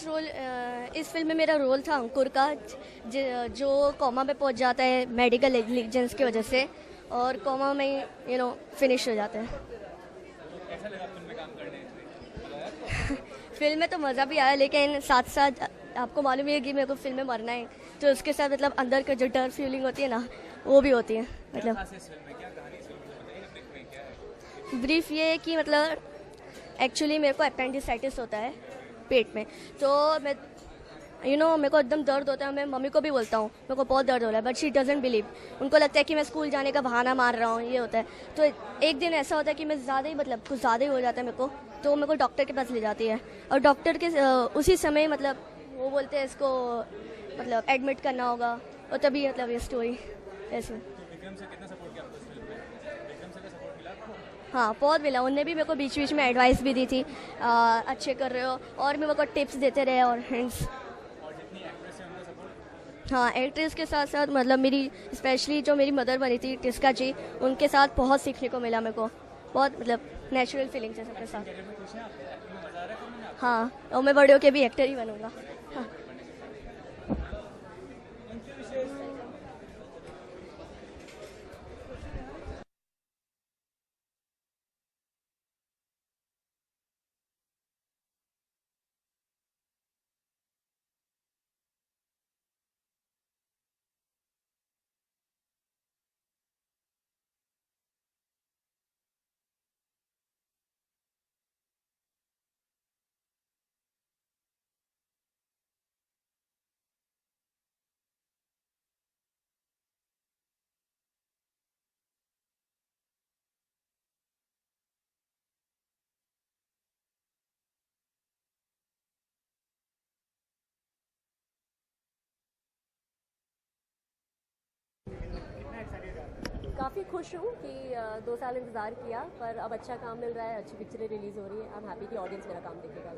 इस फिल्म में मेरा रोल था अंकुर का, जो कोमा में पहुंच जाता है मेडिकल नेग्लिजेंस की वजह से, और कोमा में फिनिश हो जाता है। फिल्म में तो मज़ा भी आया, लेकिन साथ साथ आपको मालूम ही है कि मेरे को फिल्म में मरना है, तो उसके साथ मतलब अंदर का जो डर फीलिंग होती है ना, वो भी होती है। मतलब ब्रीफ ये है कि मतलब एक्चुअली मेरे को अपेंडिसाइटिस होता है पेट में। तो मैं मेरे को एकदम दर्द होता है। मैं मम्मी को भी बोलता हूँ मेरे को बहुत दर्द हो रहा है, बट शी डजंट बिलीव। उनको लगता है कि मैं स्कूल जाने का बहाना मार रहा हूँ, ये होता है। तो एक दिन ऐसा होता है कि मैं ज़्यादा ही मतलब कुछ ज़्यादा ही हो जाता है मेरे को, तो मेरे को डॉक्टर के पास ले जाती है, और डॉक्टर के उसी समय मतलब वो बोलते हैं इसको मतलब एडमिट करना होगा, और तभी मतलब ये स्टोरी ऐसे। हाँ, बहुत मिला। उनने भी मेरे को बीच बीच में एडवाइस भी दी थी, अच्छे कर रहे हो, और भी मेरे को टिप्स देते रहे और हिंट्स। हाँ, एक्ट्रेस के साथ साथ मतलब मेरी स्पेशली जो मेरी मदर बनी थी टिस्का जी, उनके साथ बहुत सीखने को मिला मेरे को। बहुत मतलब नेचुरल फीलिंग्स है सबके साथ। हाँ, और मैं बड़े होके भी एक्टर ही बनूंगा। हाँ। काफ़ी खुश हूँ कि 2 साल इंतज़ार किया, पर अब अच्छा काम मिल रहा है, अच्छी पिक्चरें रिलीज़ हो रही है। आई एम हैप्पी कि ऑडियंस मेरा काम देखेगा।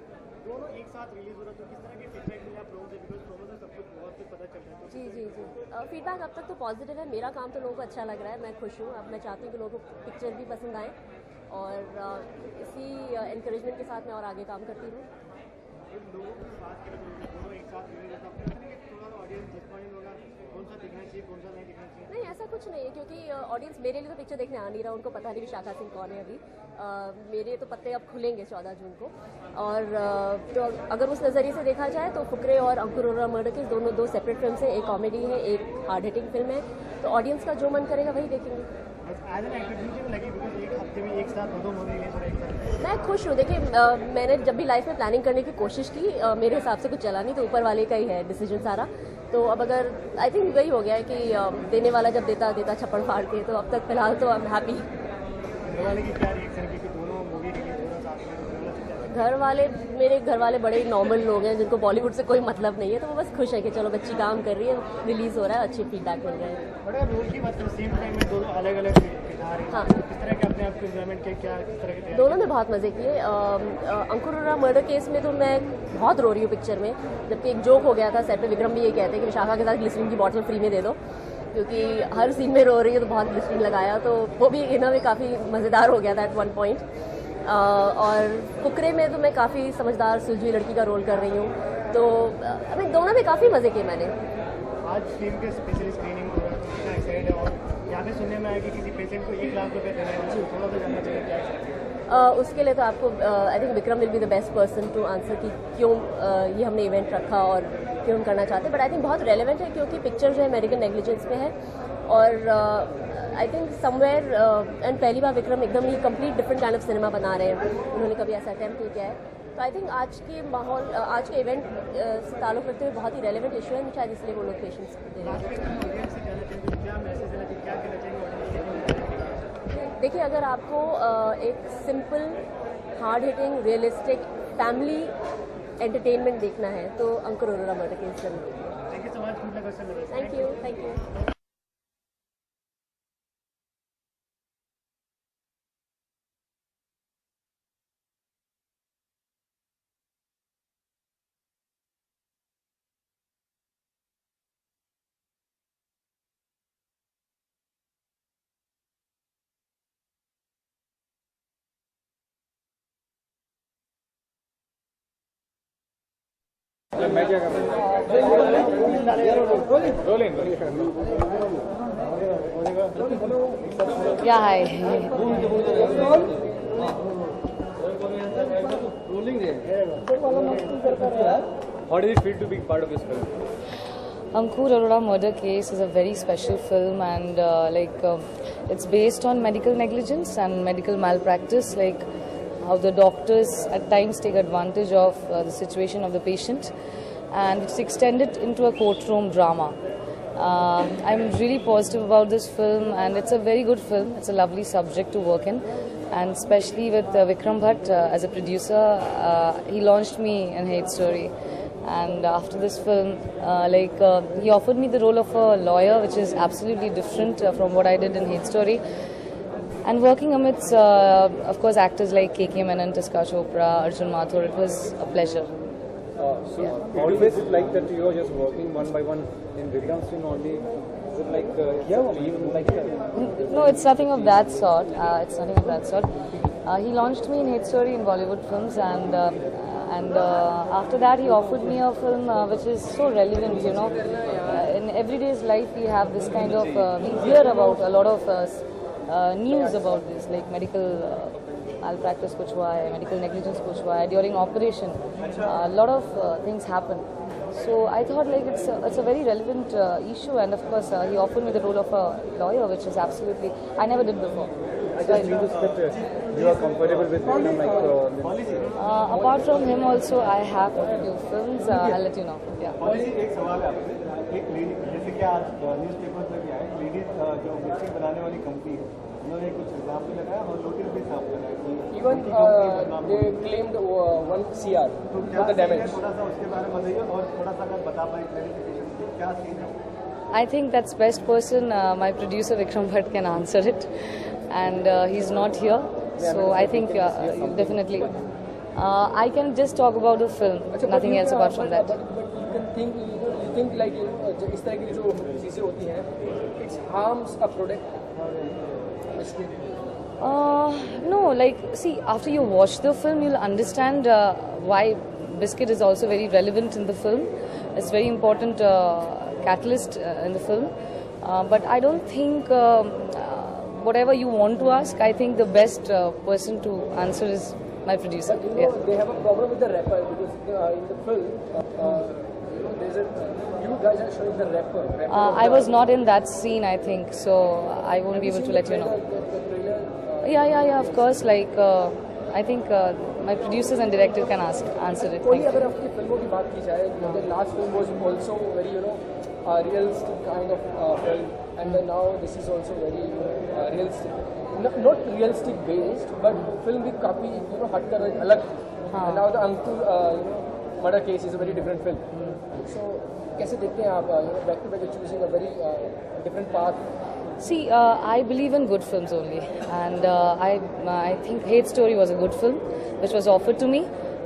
दोनों एक साथ रिलीज हो रहा है तो किस तरह के फीडबैक मिले आप लोगों से, बिकॉज दोनों से सब कुछ बहुत कुछ पता चल रहा है तो जी जी जी। फीडबैक अब तक तो पॉजिटिव है। मेरा काम तो लोगों को अच्छा लग रहा है, मैं खुश हूँ। अब मैं चाहती हूँ कि लोगों को पिक्चर भी पसंद आए, और इसी इंकरेजमेंट के साथ मैं और आगे काम करती हूँ। जब लोगों की बात करें तो दोनों एक साथ रिलीज होता है, अपने कि थोड़ा ऑडियंस डिसपॉइंट होगा कौन सा दिखना चाहिए कौन सा नहीं दिखना चाहिए। नहीं, ऐसा कुछ नहीं है, क्योंकि ऑडियंस मेरे लिए तो पिक्चर देखने आ नहीं रहा। उनको पता नहीं विशाखा सिंह कौन है अभी। मेरे तो पत्ते अब खुलेंगे 14 जून को। और तो अगर उस नज़रिए से देखा जाए तो फुकरे और अंकुरोरा मर्डर केस दोनों दो सेपरेट फिल्म है। एक कॉमेडी है, एक हार्ड हिटिंग फिल्म है। तो ऑडियंस का जो मन करेगा वही देखेंगे। एज एन एक्टर मुझे लगी बिकॉज एक हफ्ते में एक साथ दो मूवी रिलीज हो रही है। मैं खुश हूँ। देखिए, मैंने जब भी लाइफ में प्लानिंग करने की कोशिश की, मेरे हिसाब से कुछ चला नहीं, तो ऊपर वाले का ही है डिसीजन सारा। तो अब अगर आई थिंक वही हो गया है कि देने वाला जब देता देता छप्पड़ फाड़ के, तो अब तक फिलहाल तो आई एम हैप्पी। घर वाले की क्या रिएक्शन की कि दोनों मूवी रिलीज हो रहा है साथ में, तो बोला घर वाले, मेरे घर वाले बड़े नॉर्मल लोग हैं जिनको बॉलीवुड से कोई मतलब नहीं है, तो वो बस खुश है कि चलो बच्ची काम कर रही है, रिलीज़ हो रहा है, अच्छे फीडबैक मिल रहे हैं। बड़ा रोल की बात करें सेम टाइम में दोनों अलग अलग किरदार हैं। हाँ। किस तरह के अपने आप को एंजॉयमेंट किया, क्या किस तरह के दोनों ने बहुत मज़े किए। अंकुरोरा मर्डर केस में तो मैं बहुत रो रही हूँ पिक्चर में, जबकि एक जोक हो गया था सेट पे। विक्रम भी ये कहते हैं कि विशाखा के साथ ग्लिसरीन की बॉटल फ्री में दे दो, क्योंकि हर सीन में रो रही है, तो बहुत ग्लिसरीन लगाया, तो वो भी इन्हें भी काफ़ी मज़ेदार हो गया था एट वन पॉइंट। और फुकरे में तो मैं काफ़ी समझदार सुलझी लड़की का रोल कर रही हूँ। तो अभी दोनों में काफ़ी मज़े किए मैंने। आज फिल्म के स्पेशल स्क्रीनिंग हो रहा है, कितना एक्साइटेड है। और यहाँ पे सुनने में आया कि किसी पेशेंट को 1 लाख रुपए देना है, थोड़ा सा जानना चाहिए क्या है। उसके लिए तो आपको I think Vikram will be the best person to answer कि क्यों ये हमने इवेंट रखा और क्यों हम करना चाहते हैं। बट आई थिंक बहुत रेलेवेंट है, क्योंकि पिक्चर जो है मेडिकल नेग्लिजेंस पे है, और आई थिंक समवेयर एंड पहली बार विक्रम एकदम ही complete different kind of cinema बना रहे हैं। उन्होंने कभी ऐसा अटैम्प्ट नहीं किया है। तो आई थिंक आज के माहौल, आज के इवेंट से ताल्लुक़ रखते हुए बहुत ही रेलेवेंट इशू है, शायद इसलिए वो लोग पेशेंट्स दे रहे हैं। ऑडियंस से कहना चाहिए क्या मैसेज देना चाहिए, क्या कहना चाहिए ऑडियंस। देखिए, अगर आपको एक simple hard hitting realistic family entertainment देखना है तो अंकुर अरोरा मर्डर केस जरूर देखिए। Thank you so much. Thank you, thank you. मैं क्या कर Yeah, hi. How did it feel to be part of this film? Ankur Arora murder case is a very special film, and it's based on medical negligence and medical malpractice, like how the doctors at times take advantage of the situation of the patient, and it's extended into a courtroom drama. I'm really positive about this film, and it's a very good film. It's a lovely subject to work in, and especially with Vikram Bhatt as a producer. He launched me in Hate Story, and after this film, he offered me the role of a lawyer, which is absolutely different from what I did in Hate Story. And working amidst, of course, actors like K.K. Menon, Tiska Chopra, Arjun Mathur, it was a pleasure. Always like that you are just working one by one in Vikram's film only. Is it like dream like that? No, it's nothing of that sort. He launched me in Hate Story in Bollywood films, and after that he offered me a film which is so relevant. You know, in everyday's life we have this kind of we hear about a lot of news about this, like medical malpractice kuch hua hai, medical negligence kuch hua hai, during operation a lot of things happen. So I thought like it's a very relevant issue, and of course he offered me the role of a lawyer, which is absolutely I never did before. I just noticed that you are comfortable with Vikram, apart from him also I have a few films. I'll let you know. Yeah. एक सवाल है आपसे, एक lady जैसे कि आज newspaper में भी आए, लेडीज जो मिक्सिंग बनाने वाली कंपनी है, उन्होंने कुछ इल्जाम भी लगाया और नोटिस भी साफ लगाया। Even they claimed 1 CR for the damage. थोड़ा सा उसके बारे में बताइए और थोड़ा सा अगर बता पाए क्लैरिफिकेशन क्या सीन है। I think that's best person, my producer Vikram Bhatt can answer it, and he's not here, so I think definitely I can just talk about the film, nothing else apart from that. But you think like इस तरह की जो चीजें होती हैं, it harms a product. No, like see, after you watch the film, you'll understand why biscuit is also very relevant in the film. It's very important catalyst in the film. But I don't think whatever you want to ask, I think the best person to answer is my producer. But you know, they have a problem with the rapper because in the film, there's you guys are showing the rapper. I was not in that scene, I think, so I won't be able to let you know. Yeah, of course. Like I think my producers and director can answer it. कोई अगर आपकी फिल्मों की बात की जाए, the last film was also very realistic kind of film, and then now this is also very realistic. Not realistic based, but film भी काफी हटकर अलग. And now the Ankur murder case is a very different film. So कैसे देखते हैं आप back to back choosing a very different path? See, I believe in good films only, and I think Hate Story was a good film, which was offered to me,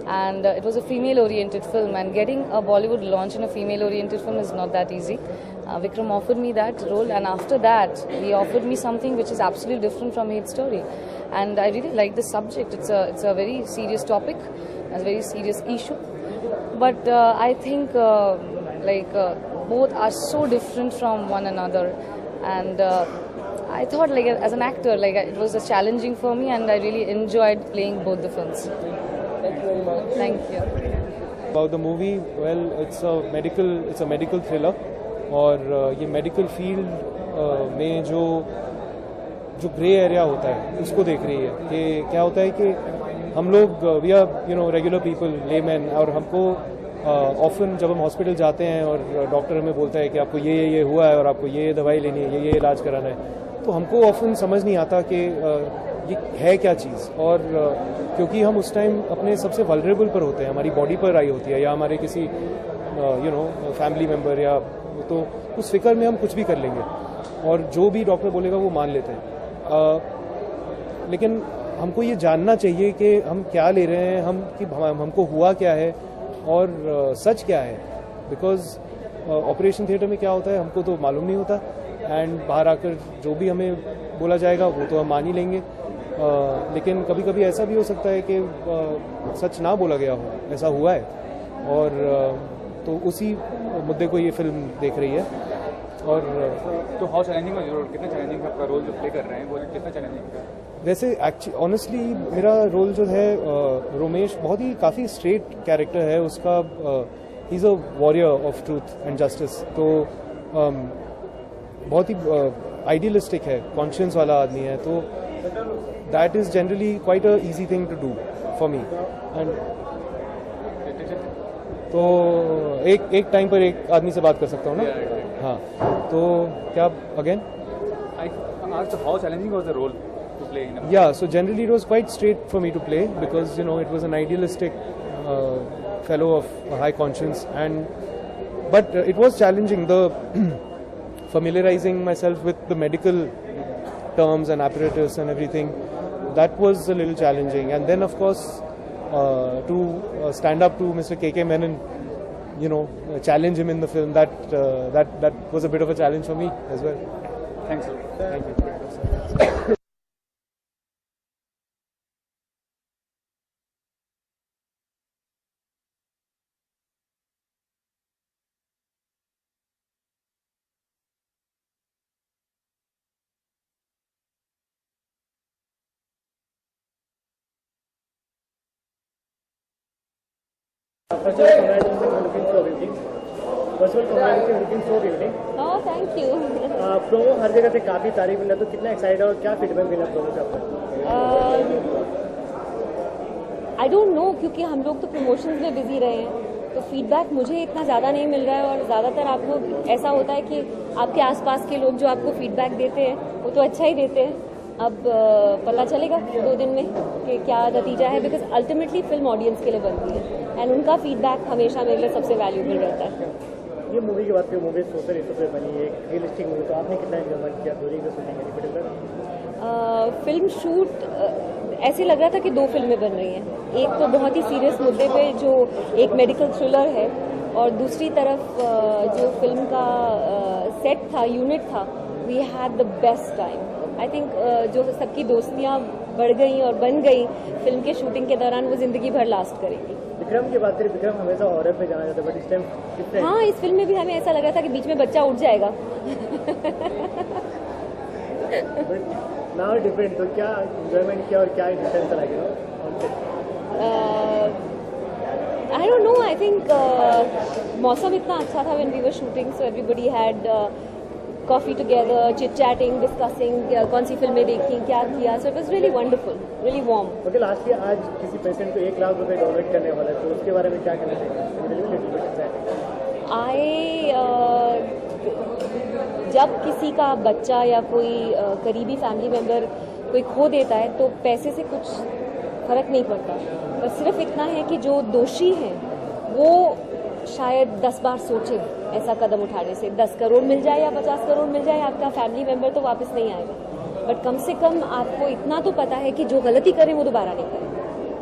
and it was a female-oriented film, and getting a Bollywood launch in a female-oriented film is not that easy. Vikram offered me that role, and after that, he offered me something which is absolutely different from Hate Story, and I really like the subject. It's a very serious topic, a very serious issue, but I think both are so different from one another. And I thought, like as an actor, it was challenging for me, and I really enjoyed playing both the films. Thank you very much. Thank you. About the movie, well, it's a medical thriller, और ये medical field में जो grey area होता है उसको देख रही है कि क्या होता है कि हम लोग we are regular people layman, और हमको ऑफन जब हम हॉस्पिटल जाते हैं और डॉक्टर हमें बोलता है कि आपको ये हुआ है और आपको ये दवाई लेनी है, ये इलाज कराना है, तो हमको ऑफन समझ नहीं आता कि ये है क्या चीज़। और क्योंकि हम उस टाइम अपने सबसे वल्नरेबल पर होते हैं, हमारी बॉडी पर आई होती है या हमारे किसी फैमिली मेम्बर, या तो उस फिक्र में हम कुछ भी कर लेंगे और जो भी डॉक्टर बोलेगा वो मान लेते हैं। लेकिन हमको ये जानना चाहिए कि हम क्या ले रहे हैं, हमको हुआ क्या है और सच क्या है, बिकॉज ऑपरेशन थिएटर में क्या होता है हमको तो मालूम नहीं होता, एंड बाहर आकर जो भी हमें बोला जाएगा वो तो हम मान ही लेंगे। लेकिन कभी कभी ऐसा भी हो सकता है कि सच ना बोला गया हो, ऐसा हुआ है। और तो उसी मुद्दे को ये फिल्म देख रही है। और तो हाउ चैलेंजिंग है रोल, कितना चैलेंजिंग है आपका रोल जो प्ले कर रहे हैं, वो कितना चैलेंजिंग है? वैसे ऑनेस्टली मेरा रोल जो है रोमेश बहुत ही काफ़ी स्ट्रेट कैरेक्टर है उसका। He is a warrior of truth and justice, तो बहुत ही आइडियलिस्टिक है, कॉन्शियंस वाला आदमी है, तो that is generally quite a easy thing to do for me. And तो एक टाइम पर एक आदमी से बात कर सकता हूँ ना। हाँ, तो क्या again how challenging was the role to play in? Yeah, so generally it was quite straight for me to play because it was an idealistic fellow of a high conscience, but it was challenging the familiarizing myself with the medical terms and apparatus and everything. That was a little challenging, and then of course to stand up to Mr. KK Menon, challenge him in the film. That was a bit of a challenge for me as well. Thanks. Thank you. First of all, congratulations on looking so beautiful. First of all, congratulations looking so beautiful. Oh, thank you. Promo हर जगह से काफी तारीफ मिला, तो कितना excited और क्या फीडबैक मिला प्रोमो से आपको? आई डोंट नो, क्योंकि हम लोग तो प्रमोशंस में बिजी रहे हैं, तो फीडबैक मुझे इतना ज़्यादा नहीं मिल रहा है। और ज़्यादातर आप लोग ऐसा होता है कि आपके आसपास के लोग जो आपको फीडबैक देते हैं वो तो अच्छा ही देते हैं। अब पता चलेगा 2 दिन में कि क्या नतीजा है, बिकॉज अल्टीमेटली फिल्म ऑडियंस के लिए बनती है एंड उनका फीडबैक हमेशा मेरे लिए सबसे वैल्यूबल रहता है। ये मूवी की बात करें, मूवी सोशल इशू पे बनी है, एक रियलिस्टिक मूवी, तो आपने कितना एंजॉयमेंट किया दूरी का शूटिंग है पर्टिकुलर? फिल्म शूट ऐसे लग रहा था कि 2 फिल्में बन रही हैं। एक तो बहुत ही सीरियस मुद्दे पे जो एक मेडिकल थ्रिलर है, और दूसरी तरफ जो फिल्म का सेट था, यूनिट था, we had the best time. I think जो सबकी दोस्तियां बढ़ गई और बन गई फिल्म के शूटिंग के दौरान, वो जिंदगी भर लास्ट करेगी। विक्रम की बात करें, विक्रम हमेशा हॉरर पे जाना जाता है, बट इस टाइम डिफरेंट। हाँ, इस फिल्म में भी हमें ऐसा लग रहा था कि बीच में बच्चा उठ जाएगा। नाउ डिफरेंट, तो क्या एंजॉयमेंट किया और क्या डिफरेंस लगे? I don't know, I think मौसम इतना अच्छा था when we were shooting, so everybody had coffee together, chit chatting, discussing कौन सी फिल्में देखी, क्या किया, so it was really wonderful, really warm. Okay, last year आज किसी पेशेंट को 1 लाख रुपए डोनेट करने वाला है, तो उसके बारे में क्या कहना चाहिए? जब किसी का बच्चा या कोई करीबी फैमिली मेम्बर कोई खो देता है, तो पैसे से कुछ फर्क नहीं पड़ता, पर सिर्फ इतना है कि जो दोषी हैं वो शायद 10 बार सोचे ऐसा कदम उठाने से। 10 करोड़ मिल जाए या 50 करोड़ मिल जाए, आपका फैमिली मेम्बर तो वापस नहीं आएगा, बट कम से कम आपको इतना तो पता है कि जो गलती करें वो दोबारा नहीं करें।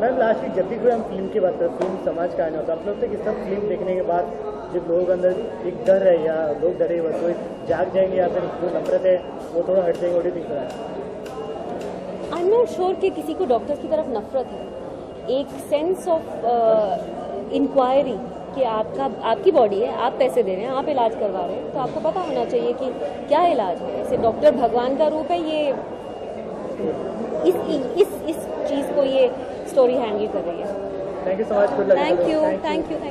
मैम, लास्ट वीक जब भी कोई हम फिल्म की बात करते हैं, फिल्म समाज का आना होता है, आप लोग तक इस सब फिल्म देखने के बाद जो लोग अंदर एक डर है या लोग डरे हुए तो जाग जाएंगे, या फिर जो नफरत है वो थोड़ा हट जाएंगे? What do you think? I am not sure कि किसी को डॉक्टर की तरफ नफरत है। एक सेंस ऑफ इंक्वायरी कि आपकी बॉडी है, आप पैसे दे रहे हैं, आप इलाज करवा रहे हैं, तो आपको पता होना चाहिए कि क्या इलाज है। ऐसे डॉक्टर भगवान का रूप है, ये इस चीज़ को ये स्टोरी हैंडल कर रही है। Thank you so much. Thank you.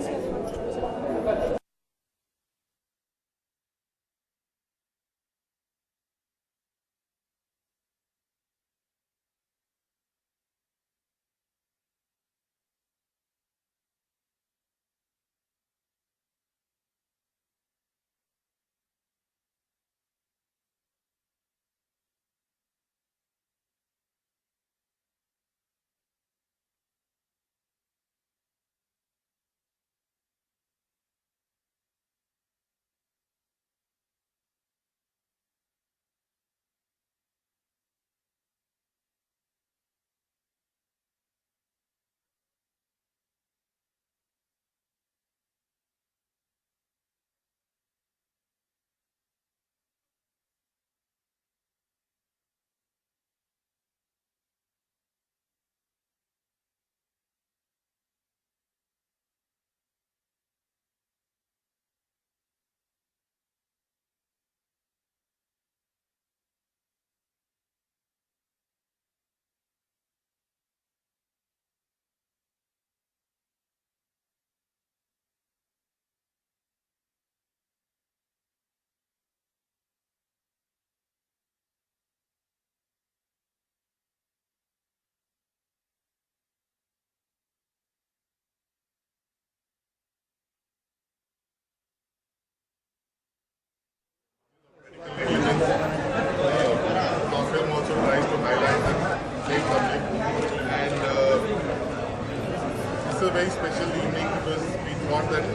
a very special evening because we thought that we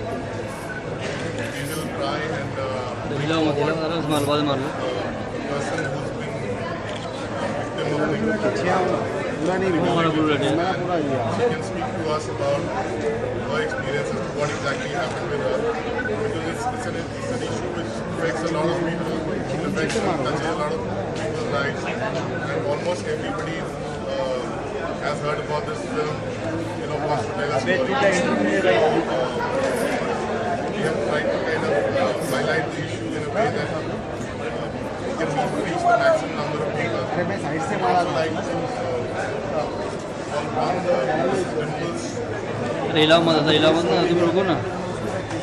will try and bring forward a person who's been victim of neglect. She can speak to us about her experiences, what exactly happened with her, because it's an issue which affects a lot of people, touches a lot of people's lives, and almost everybody has heard about this film, wants to tell us about it. We have tried to kind of highlight the issue in a way that can reach the maximum number of people. Also like to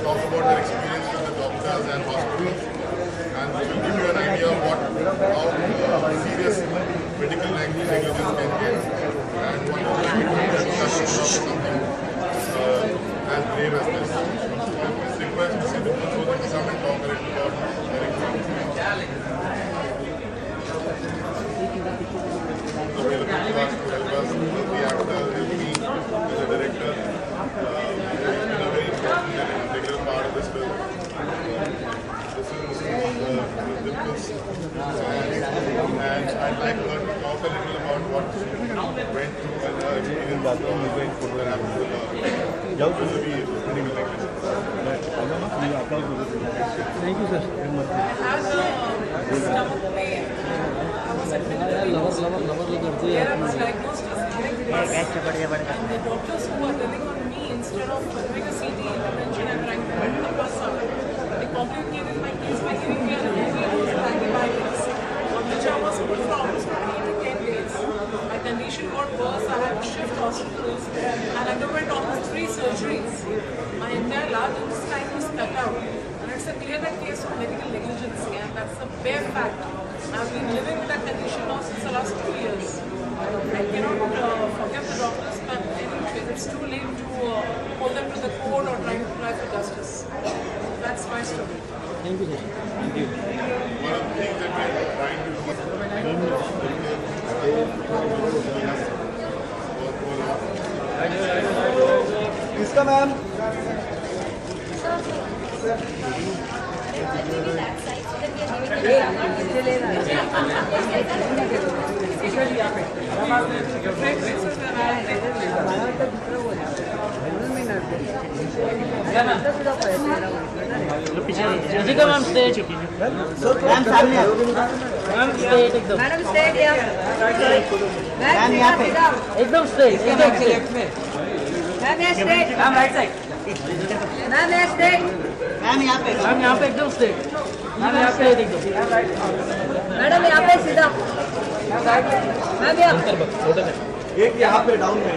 talk about their experience with the doctors and hospitals, and we will give you an idea of how serious medical negligence can get, and what is the repercussions of something as grave as this. Please request Mr. Dipul Choudhury to come and talk a little about their experience. So we look forward to ask to help us, the actor, help me, the director. Been a very important and integral part of this film. This is Dipul's, and I'd like her to talk a little about what she went through and her experience that happened with her. Thank you, sir. I had stomach pain. I was admitted to the hospital where I was diagnosed as celiac disease. And the doctors who were telling on me, instead of doing a CT intervention and trying to put the pus out, they complicated my case by giving me an antibiotics and antibiotics, on which I was put for almost 8 to 10 days. My condition got worse. I had to shift hospitals and underwent almost 3 surgeries. My entire large intestine was cut out. And it's a clear-cut case of medical negligence, and that's a bare fact. I've been living with that condition now since the last 2 years. I cannot forgive the doctors, but anyway, it's too late to hold them to the court or try to apply for justice. That's my story. Thank you, sir. Thank you. One of the things that we are trying to do is Iska ma'am. Ma'am state एकदम madam state ma'am यहाँ पे एकदम straight ma'am यहाँ straight ma'am right side ma'am यहाँ straight ma'am यहाँ पे एकदम straight ma'am यहाँ स्ट्रेट एकदम मैडम यहाँ पे सीधा मैम यहाँ एक यहाँ पे डाउन में